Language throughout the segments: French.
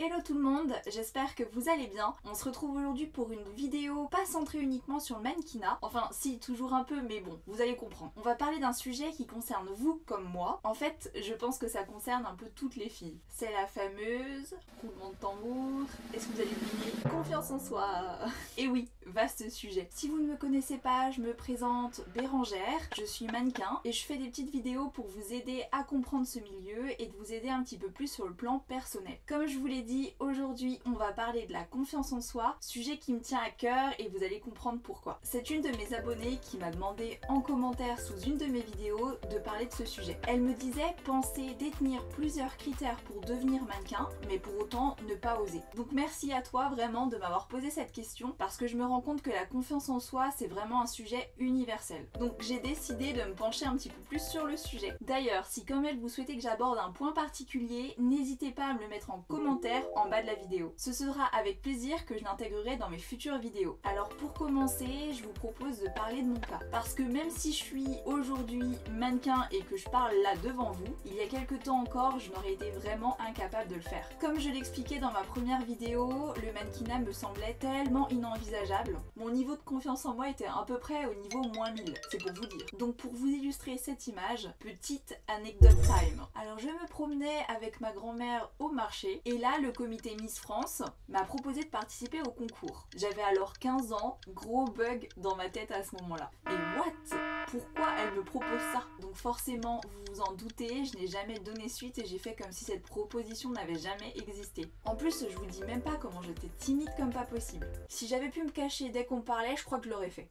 Hello tout le monde, j'espère que vous allez bien. On se retrouve aujourd'hui pour une vidéo pas centrée uniquement sur le mannequinat. Enfin si, toujours un peu, mais bon, vous allez comprendre. On va parler d'un sujet qui concerne vous comme moi. En fait, je pense que ça concerne un peu toutes les filles. C'est la fameuse roulement de tambour. Est-ce que vous allez deviner? Confiance en soi. Et oui, vaste sujet. Si vous ne me connaissez pas, je me présente Bérangère, je suis mannequin et je fais des petites vidéos pour vous aider à comprendre ce milieu et de vous aider un petit peu plus sur le plan personnel. Comme je vous l'ai dit, aujourd'hui on va parler de la confiance en soi, sujet qui me tient à cœur et vous allez comprendre pourquoi. C'est une de mes abonnées qui m'a demandé en commentaire sous une de mes vidéos de parler de ce sujet. Elle me disait penser détenir plusieurs critères pour devenir mannequin, mais pour autant ne pas oser. Donc merci à toi vraiment de m'avoir posé cette question parce que je me rends compte que la confiance en soi c'est vraiment un sujet universel. Donc j'ai décidé de me pencher un petit peu plus sur le sujet. D'ailleurs, si comme elle vous souhaitez que j'aborde un point particulier, n'hésitez pas à me le mettre en commentaire en bas de la vidéo. Ce sera avec plaisir que je l'intégrerai dans mes futures vidéos. Alors pour commencer, je vous propose de parler de mon cas. Parce que même si je suis aujourd'hui mannequin et que je parle là devant vous, il y a quelques temps encore, je n'aurais été vraiment incapable de le faire. Comme je l'expliquais dans ma première vidéo, le mannequinat me semblait tellement inenvisageable. Mon niveau de confiance en moi était à peu près au niveau -1000, c'est pour vous dire. Donc pour vous illustrer cette image, petite anecdote time. Alors je me promenais avec ma grand-mère au marché et là le comité Miss France m'a proposé de participer au concours. J'avais alors 15 ans, gros bug dans ma tête à ce moment-là. Et what? Pourquoi elle me propose ça? Donc forcément, vous vous en doutez, je n'ai jamais donné suite et j'ai fait comme si cette proposition n'avait jamais existé. En plus, je vous dis même pas comment j'étais timide comme pas possible. Si j'avais pu me cacher dès qu'on parlait, je crois que je l'aurais fait.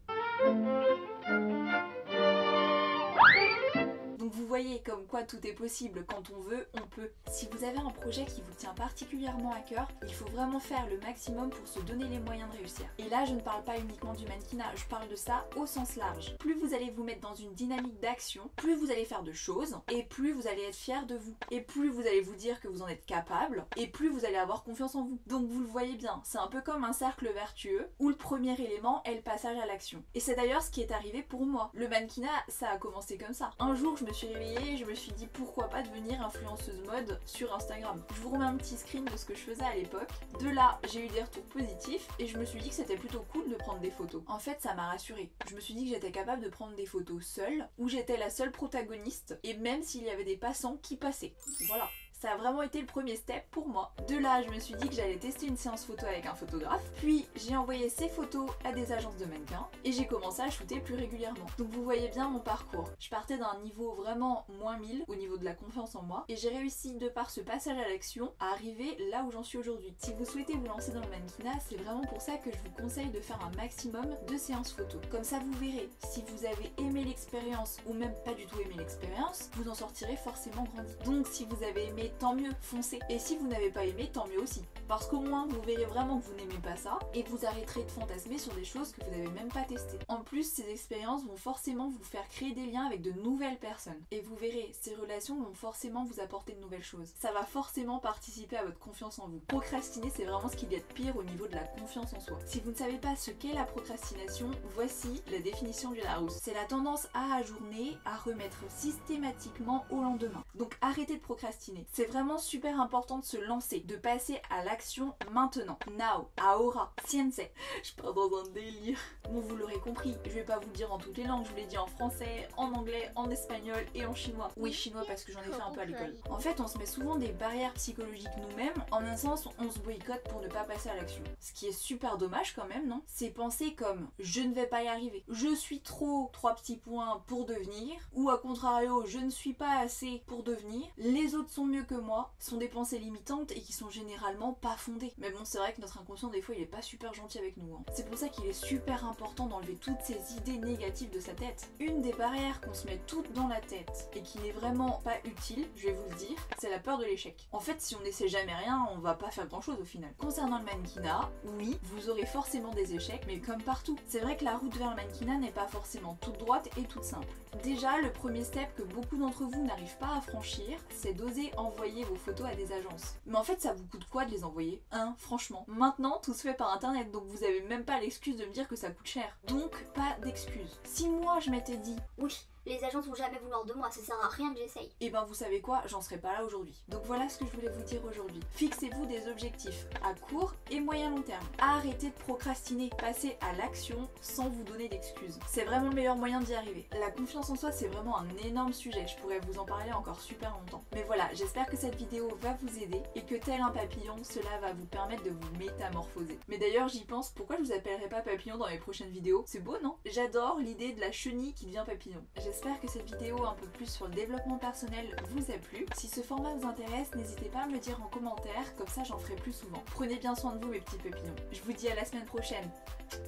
Donc vous voyez comme quoi tout est possible, quand on veut, on peut. Si vous avez un projet qui vous tient particulièrement à cœur, il faut vraiment faire le maximum pour se donner les moyens de réussir. Et là je ne parle pas uniquement du mannequinat, je parle de ça au sens large. Plus vous allez vous mettre dans une dynamique d'action, plus vous allez faire de choses, et plus vous allez être fier de vous. Et plus vous allez vous dire que vous en êtes capable, et plus vous allez avoir confiance en vous. Donc vous le voyez bien, c'est un peu comme un cercle vertueux, où le premier élément est le passage à l'action. Et c'est d'ailleurs ce qui est arrivé pour moi. Le mannequinat, ça a commencé comme ça. Un jour je me suis réveillée et je me suis dit pourquoi pas devenir influenceuse mode sur Instagram. Je vous remets un petit screen de ce que je faisais à l'époque. De là, j'ai eu des retours positifs et je me suis dit que c'était plutôt cool de prendre des photos. En fait, ça m'a rassurée. Je me suis dit que j'étais capable de prendre des photos seule, où j'étais la seule protagoniste et même s'il y avait des passants qui passaient. Voilà. Ça a vraiment été le premier step pour moi. De là, je me suis dit que j'allais tester une séance photo avec un photographe. Puis, j'ai envoyé ces photos à des agences de mannequins et j'ai commencé à shooter plus régulièrement. Donc vous voyez bien mon parcours. Je partais d'un niveau vraiment -1000 au niveau de la confiance en moi et j'ai réussi, de par ce passage à l'action, à arriver là où j'en suis aujourd'hui. Si vous souhaitez vous lancer dans le mannequinat, c'est vraiment pour ça que je vous conseille de faire un maximum de séances photos. Comme ça, vous verrez, si vous avez aimé l'expérience ou même pas du tout aimé l'expérience, vous en sortirez forcément grandi. Donc si vous avez aimé, tant mieux, foncez. Et si vous n'avez pas aimé, tant mieux aussi. Parce qu'au moins, vous verrez vraiment que vous n'aimez pas ça et vous arrêterez de fantasmer sur des choses que vous n'avez même pas testées. En plus, ces expériences vont forcément vous faire créer des liens avec de nouvelles personnes. Et vous verrez, ces relations vont forcément vous apporter de nouvelles choses. Ça va forcément participer à votre confiance en vous. Procrastiner, c'est vraiment ce qu'il y a de pire au niveau de la confiance en soi. Si vous ne savez pas ce qu'est la procrastination, voici la définition du Larousse. C'est la tendance à ajourner, à remettre systématiquement au lendemain. Donc arrêtez de procrastiner. C'est vraiment super important de se lancer, de passer à l'action maintenant. Now, ahora, siense. Je pars dans un délire. Bon, vous l'aurez compris, je vais pas vous le dire en toutes les langues, je vous l'ai dit en français, en anglais, en espagnol et en chinois. Oui, chinois parce que j'en ai fait un peu à l'école. En fait, on se met souvent des barrières psychologiques nous-mêmes, en un sens, on se boycotte pour ne pas passer à l'action. Ce qui est super dommage quand même, non? C'est penser comme je ne vais pas y arriver, je suis trop 3 petits points pour devenir, ou à contrario, je ne suis pas assez pour devenir, les autres sont mieux que moi, sont des pensées limitantes et qui sont généralement pas fondées. Mais bon, c'est vrai que notre inconscient des fois il est pas super gentil avec nous, hein. C'est pour ça qu'il est super important d'enlever toutes ces idées négatives de sa tête. Une des barrières qu'on se met toutes dans la tête et qui n'est vraiment pas utile, je vais vous le dire, c'est la peur de l'échec. En fait, si on n'essaie jamais rien, on va pas faire grand chose au final. Concernant le mannequinat, oui, vous aurez forcément des échecs, mais comme partout. C'est vrai que la route vers le mannequinat n'est pas forcément toute droite et toute simple. Déjà, le premier step que beaucoup d'entre vous n'arrivent pas à franchir, c'est d'oser envoyer vos photos à des agences. Mais en fait, ça vous coûte quoi de les envoyer? Hein, franchement. Maintenant, tout se fait par internet, donc vous avez même pas l'excuse de me dire que ça coûte cher. Donc, pas d'excuse. Si moi je m'étais dit, oui, Les agents sont jamais vouloir de moi, ça sert à rien que j'essaye. Et ben vous savez quoi, j'en serai pas là aujourd'hui. Donc voilà ce que je voulais vous dire aujourd'hui. Fixez-vous des objectifs à court et moyen long terme. Arrêtez de procrastiner, passez à l'action sans vous donner d'excuses. C'est vraiment le meilleur moyen d'y arriver. La confiance en soi, c'est vraiment un énorme sujet, je pourrais vous en parler encore super longtemps. Mais voilà, j'espère que cette vidéo va vous aider et que tel un papillon, cela va vous permettre de vous métamorphoser. Mais d'ailleurs j'y pense, pourquoi je vous appellerai pas papillon dans mes prochaines vidéos? C'est beau, non? J'adore l'idée de la chenille qui devient papillon. J'espère que cette vidéo un peu plus sur le développement personnel vous a plu. Si ce format vous intéresse, n'hésitez pas à me le dire en commentaire, comme ça j'en ferai plus souvent. Prenez bien soin de vous mes petits papillons. Je vous dis à la semaine prochaine.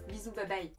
Bisous, bye bye.